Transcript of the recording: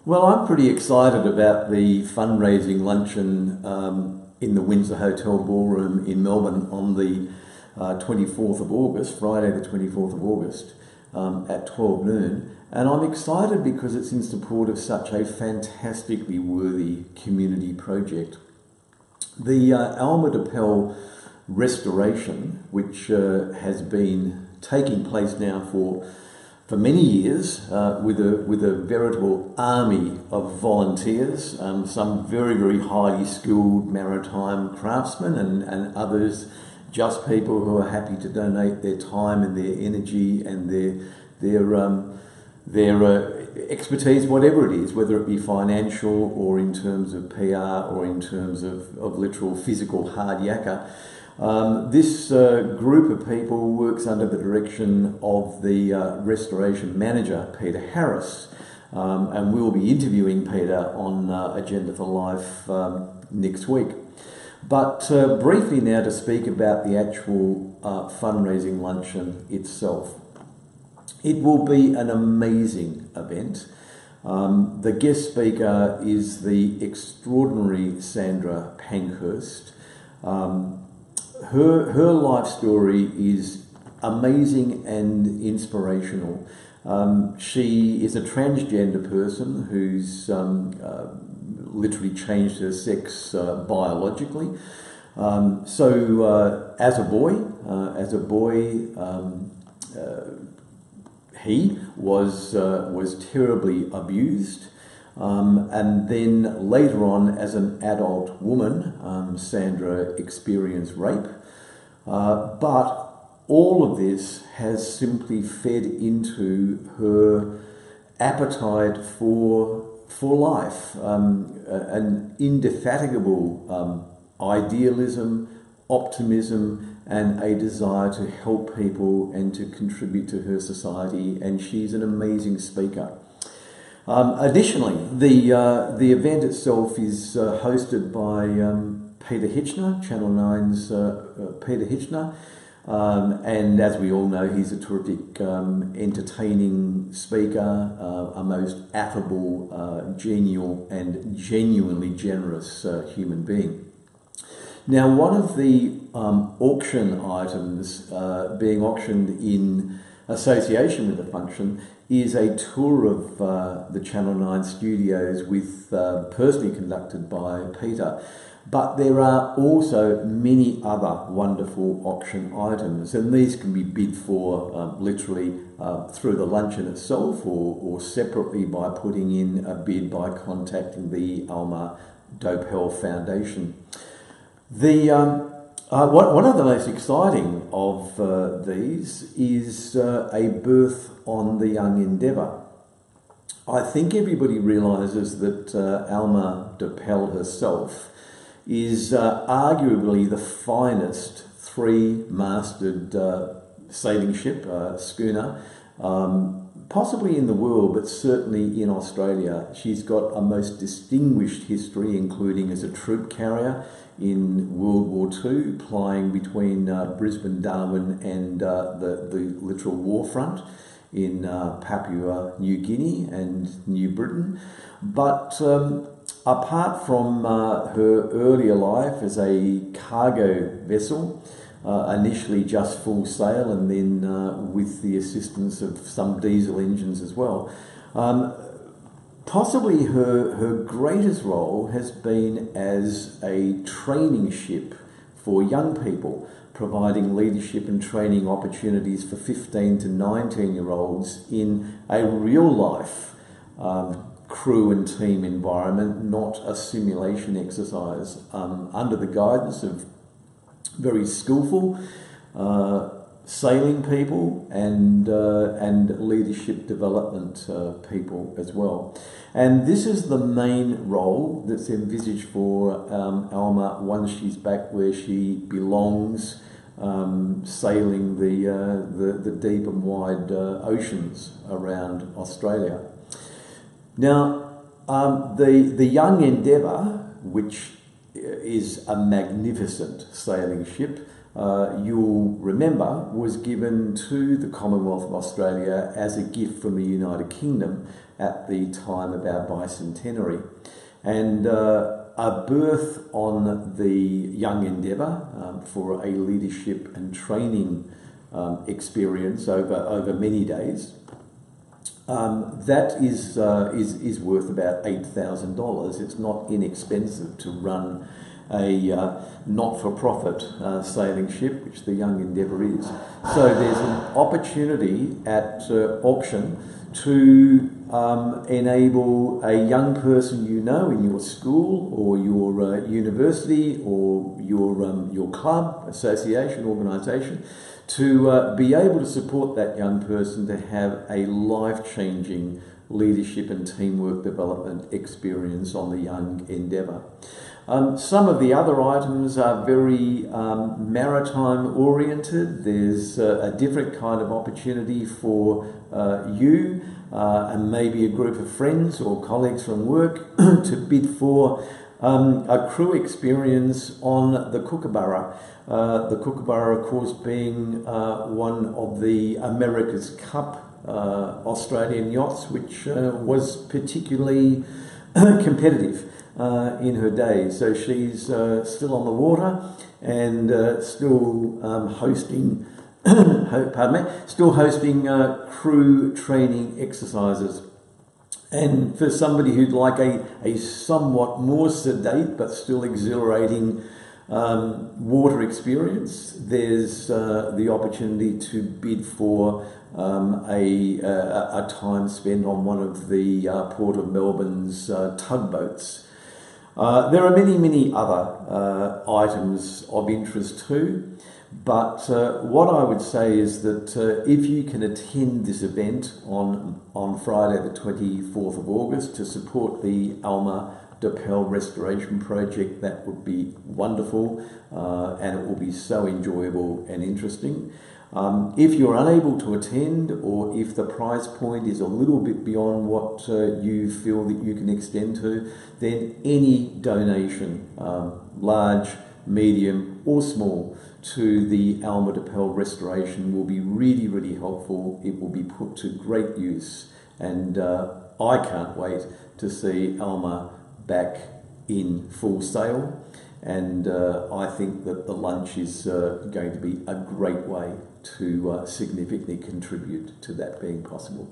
Well, I'm pretty excited about the fundraising luncheon in the Windsor Hotel Ballroom in Melbourne on the 24th of August, Friday the 24th of August at 12 noon. And I'm excited because it's in support of such a fantastically worthy community project. The Alma Doepel restoration, which has been taking place now for many years with a veritable army of volunteers, some very highly skilled maritime craftsmen and others just people who are happy to donate their time and their energy and their expertise, whatever it is, whether it be financial or in terms of PR or in terms of literal physical hard yakka. This group of people works under the direction of the restoration manager, Peter Harris, and we'll be interviewing Peter on Agenda for Life next week. But briefly now to speak about the actual fundraising luncheon itself. It will be an amazing event. The guest speaker is the extraordinary Sandra Pankhurst. Her life story is amazing and inspirational. She is a transgender person who's literally changed her sex biologically. So as a boy, he was terribly abused. And then later on, as an adult woman, Sandra experienced rape. But all of this has simply fed into her appetite for life, an indefatigable idealism, optimism, and a desire to help people and to contribute to her society. And she's an amazing speaker. Additionally, the event itself is hosted by Peter Hitchner, Channel 9's Peter Hitchner, and as we all know, he's a terrific, entertaining speaker, a most affable, genial and genuinely generous human being. Now, one of the auction items being auctioned in association with the function is a tour of the Channel 9 studios personally conducted by Peter. But there are also many other wonderful auction items, and these can be bid for literally through the luncheon itself or separately by putting in a bid by contacting the Alma Doepel Foundation. One of the most exciting of these is a birth on the young endeavour. I think everybody realises that Alma Doepel herself is arguably the finest three-masted sailing ship, schooner, possibly in the world, but certainly in Australia. She's got a most distinguished history, including as a troop carrier in World War II, plying between Brisbane, Darwin and the literal war front in Papua New Guinea and New Britain. But apart from her earlier life as a cargo vessel, initially just full sail and then with the assistance of some diesel engines as well, possibly her greatest role has been as a training ship for young people, providing leadership and training opportunities for 15 to 19-year-olds in a real-life crew and team environment, not a simulation exercise, under the guidance of very skillful sailing people and leadership development people as well. And this is the main role that's envisaged for Alma once she's back where she belongs, sailing the deep and wide oceans around Australia. Now, the Young Endeavour, which is a magnificent sailing ship, you'll remember, was given to the Commonwealth of Australia as a gift from the United Kingdom at the time of our bicentenary. And a birth on the young endeavour for a leadership and training experience over many days. That is worth about $8,000. It's not inexpensive to run a not-for-profit sailing ship, which the Young Endeavour is. So there's an opportunity at auction to enable a young person you know in your school or your university or your club, association, organisation, to be able to support that young person to have a life-changing leadership and teamwork development experience on the Young Endeavour. Some of the other items are very maritime oriented. There's a different kind of opportunity for you and maybe a group of friends or colleagues from work to bid for a crew experience on the Kookaburra. The Kookaburra, of course, being one of the America's Cup Australian yachts, which was particularly competitive in her day. So she's still on the water and still hosting still hosting crew training exercises. And for somebody who'd like a somewhat more sedate but still exhilarating water experience, there's the opportunity to bid for a time spent on one of the Port of Melbourne's tugboats. There are many other items of interest too. But what I would say is that if you can attend this event on Friday the 24th of August to support the Alma Doepel restoration project, that would be wonderful and it will be so enjoyable and interesting. If you're unable to attend, or if the price point is a little bit beyond what you feel that you can extend to, then any donation, large, medium or small, to the Alma Doepel restoration will be really helpful. It will be put to great use, and I can't wait to see Alma back in full sail, and I think that the lunch is going to be a great way to significantly contribute to that being possible.